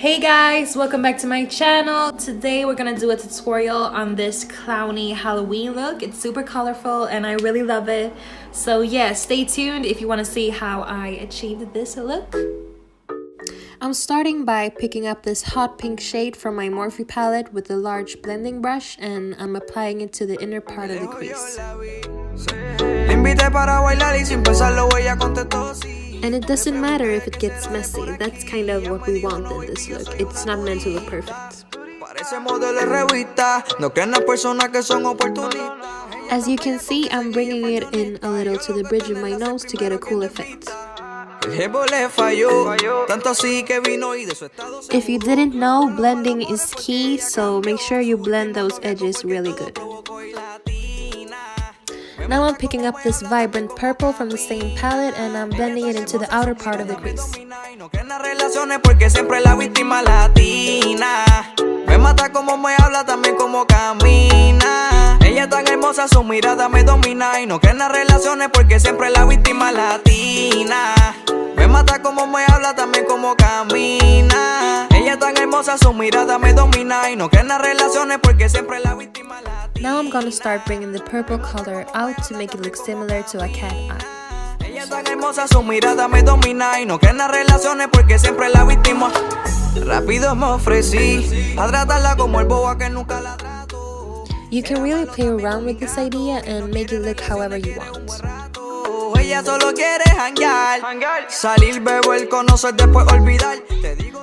Hey guys, welcome back to my channel. Today we're gonna do a tutorial on this clowny Halloween look. It's super colorful and I really love it. So yeah, stay tuned if you want to see how I achieved this look. I'm starting by picking up this hot pink shade from my Morphe palette with a large blending brush, and I'm applying it to the inner part of the crease. And it doesn't matter if it gets messy, that's kind of what we want in this look. It's not meant to look perfect. As you can see, I'm bringing it in a little to the bridge of my nose to get a cool effect. If you didn't know, blending is key, so make sure you blend those edges really good. Now I'm picking up this vibrant purple from the same palette and I'm blending it into the outer part of the crease. Ella tan hermosa, su mirada me domina y no cree en las relaciones porque siempre la víctima latina. Me mata como me habla, también como camina. Ella tan hermosa, su mirada me domina y no cree en las relaciones porque siempre la víctima latina. Now I'm gonna start bringing the purple color out to make it look similar to a cat eye. Ella tan hermosa, su mirada me domina y no cree en las relaciones porque siempre la víctima. Rápido me ofrecí a tratarla como el boba que nunca la trato. You can really play around with this idea and make it look however you want.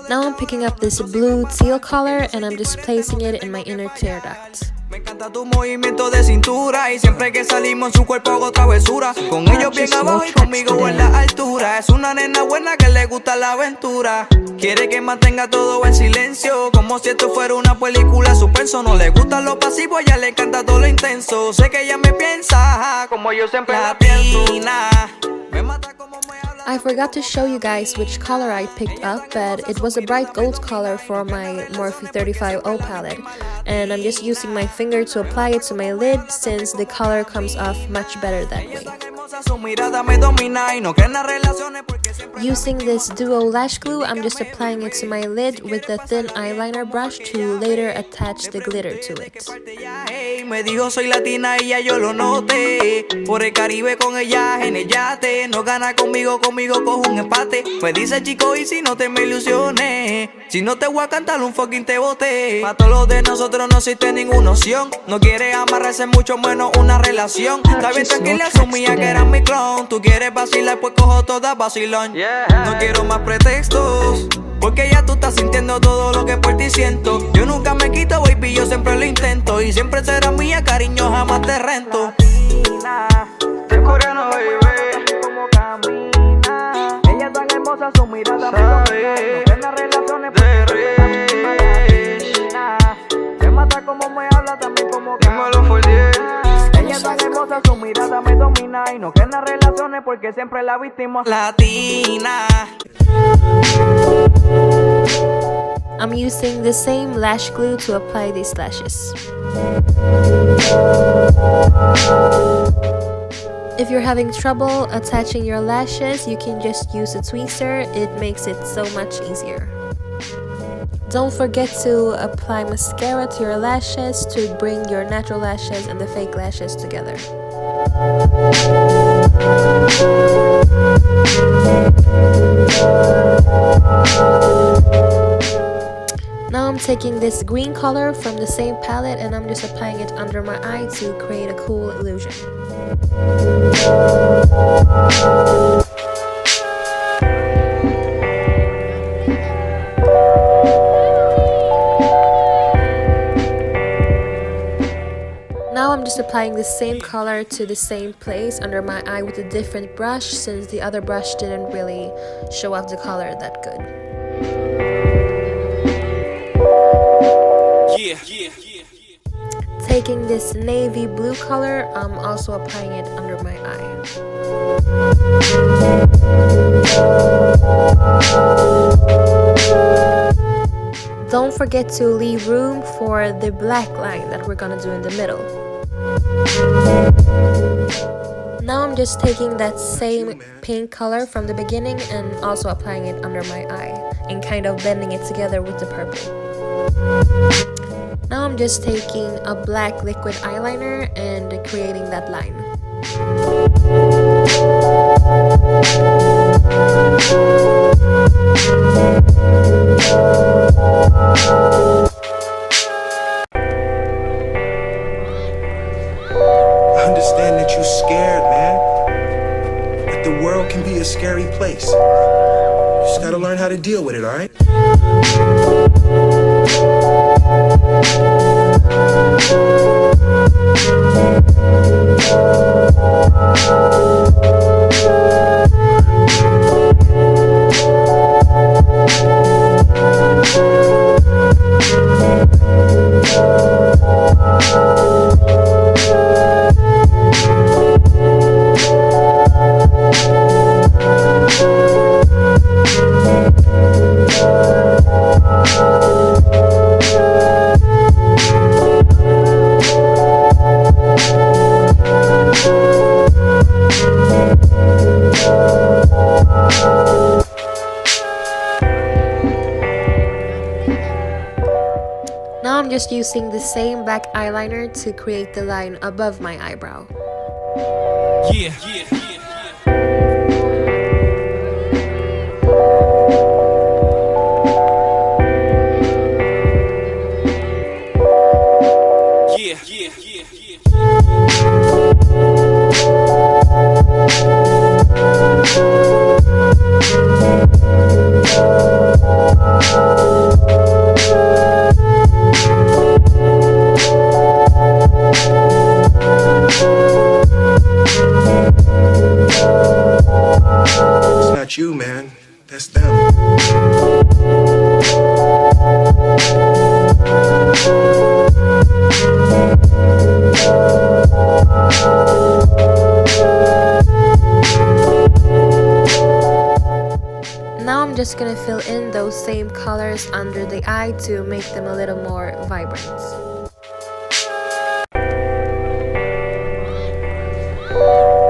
Now I'm picking up this blue teal color and I'm just placing it in my inner tear duct. Me encanta tu movimiento de cintura y siempre que salimos en su cuerpo hago travesura. Con ellos bien abajo y conmigo en la altura. Es una nena buena que le gusta la aventura. Quiere que mantenga todo en silencio, como si esto fuera una película suspenso. No le gusta lo pasivo, a ella le encanta todo lo intenso. Sé que ella me piensa como yo siempre la pienso. Me mata como me habla. I forgot to show you guys which color I picked up, but it was a bright gold color for my Morphe 35O palette, and I'm just using my finger to apply it to my lid since the color comes off much better that way. Using this duo lash glue, I'm just applying it to my lid with a thin eyeliner brush to later attach the glitter to it. Me dijo soy latina y ya yo lo noté. Por el Caribe con ella en el yate. No gana conmigo cojo un empate. Me dice chico y si no te me ilusiones. Si no te voy a cantar un fucking te boté. Pa' todos los de nosotros no existe ninguna opción. No quiere amarrarse mucho menos una relación. Está bien tranquila, asumía que era mi clon. Tú quieres vacilar pues cojo toda vacilón. No quiero más pretextos, porque ya tú estás sintiendo todo lo que por ti siento. Yo nunca me quito, baby, yo siempre lo intento. Y siempre será mía, cariño, jamás te rento. Te coreano, baby, como camina. Ella tan hermosa, su mirada me domina. No en las relaciones de rich. Me mata como me habla, también como camina. Ella tan hermosa, su mirada me domina. Y no cree en las relaciones porque siempre la víctima latina. I'm using the same lash glue to apply these lashes. If you're having trouble attaching your lashes, you can just use a tweezer. It makes it so much easier. Don't forget to apply mascara to your lashes to bring your natural lashes and the fake lashes together. Now I'm taking this green color from the same palette and I'm just applying it under my eye to create a cool illusion. Now I'm just applying the same color to the same place under my eye with a different brush since the other brush didn't really show off the color that good. Taking this navy blue color, I'm also applying it under my eye. Don't forget to leave room for the black line that we're gonna do in the middle. Now I'm I'm just taking that same pink color from the beginning and also applying it under my eye and kind of blending it together with the purple. Now I'm just taking a black liquid eyeliner and creating that line. I understand that you're scared, man. But the world can be a scary place. You just gotta learn how to deal with it, alright? Now I'm just using the same black eyeliner to create the line above my eyebrow. Yeah. It's not you, man. That's them. Now I'm just gonna fill in those same colors under the eye to make them a little more vibrant.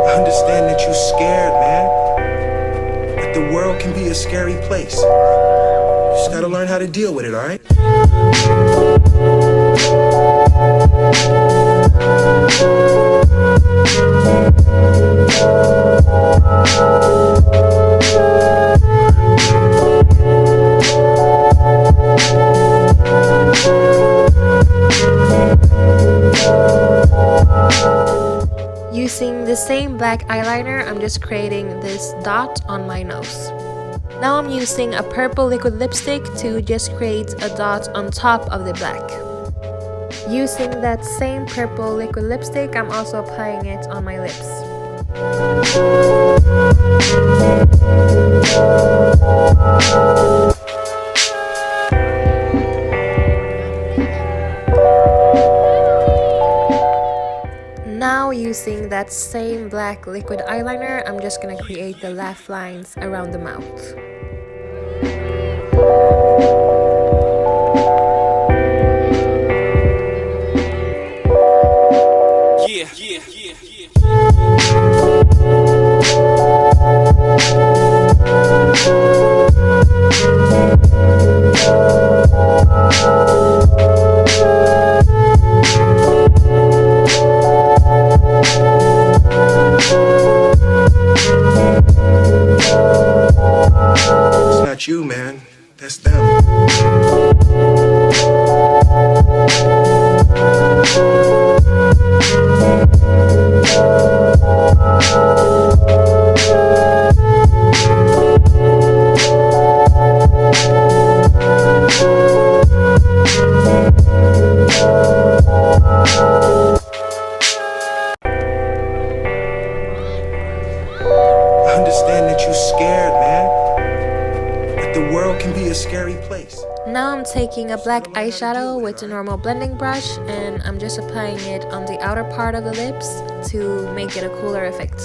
I understand that you're scared, man. But the world can be a scary place. You just gotta learn how to deal with it, alright? Using the same black eyeliner, I'm just creating this dot on my nose. Now I'm using a purple liquid lipstick to just create a dot on top of the black. Using that same purple liquid lipstick, I'm also applying it on my lips. Now using that same black liquid eyeliner, I'm just gonna create the laugh lines around the mouth. It's not you, man. That's them. I understand that you're scared, man. But the world can be a scary place. Now I'm taking a black eyeshadow with a normal blending brush and I'm just applying it on the outer part of the lips to make it a cooler effect.